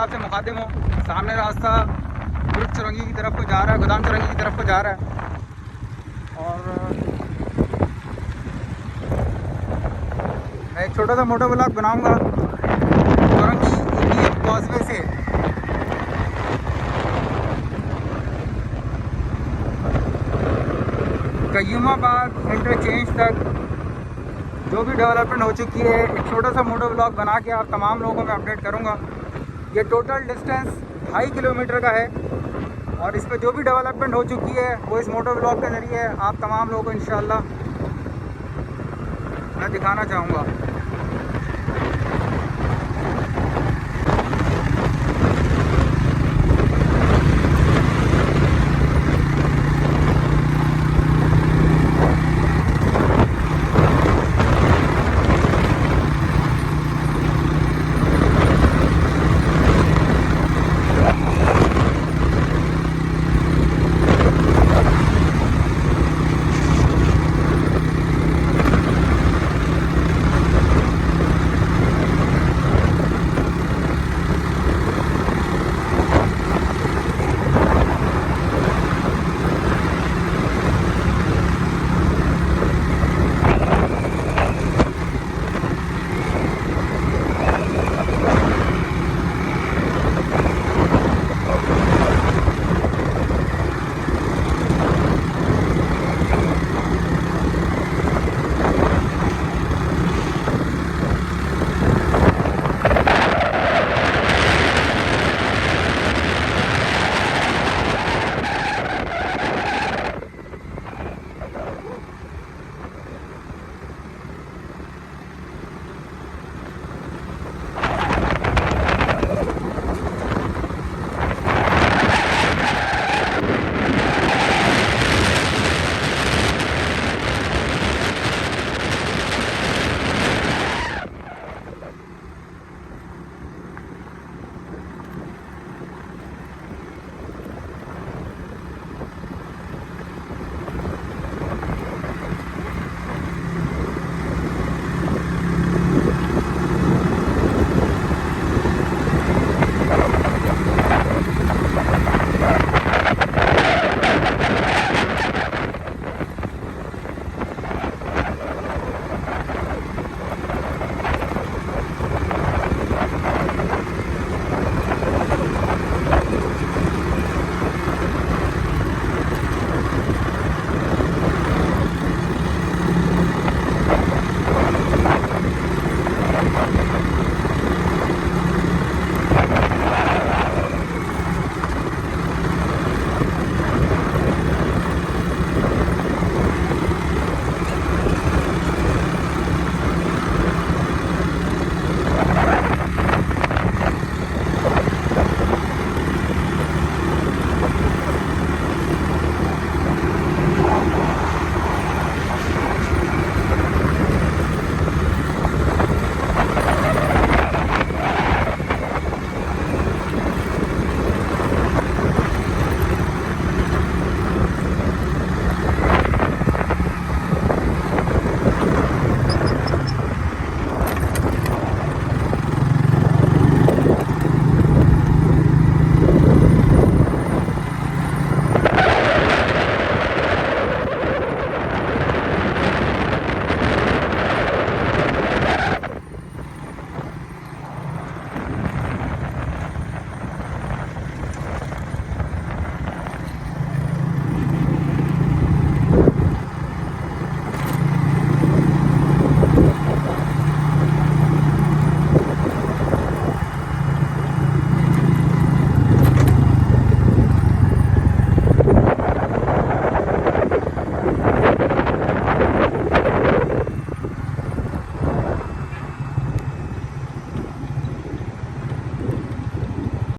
जयपुरहाट से मुखातिब हूँ। सामने रास्ता बुर्ज चौरंगी की तरफ को जा रहा है, गोदाम चौरंगी की तरफ को जा रहा है। और मैं एक छोटा सा मोटो ब्लॉग बनाऊँगा चौरंगी इंडियन कॉजवे से कयूमाबाद इंटरचेंज तक जो भी डेवलपमेंट हो चुकी है, एक छोटा सा मोटो ब्लॉग बना के आप तमाम लोगों को मैं अपडेट करूंगा। ये टोटल डिस्टेंस 2.5 किलोमीटर का है और इस पर जो भी डेवलपमेंट हो चुकी है वो इस मोटो ब्लॉग के ज़रिए आप तमाम लोगों को इंशाल्लाह मैं दिखाना चाहूँगा।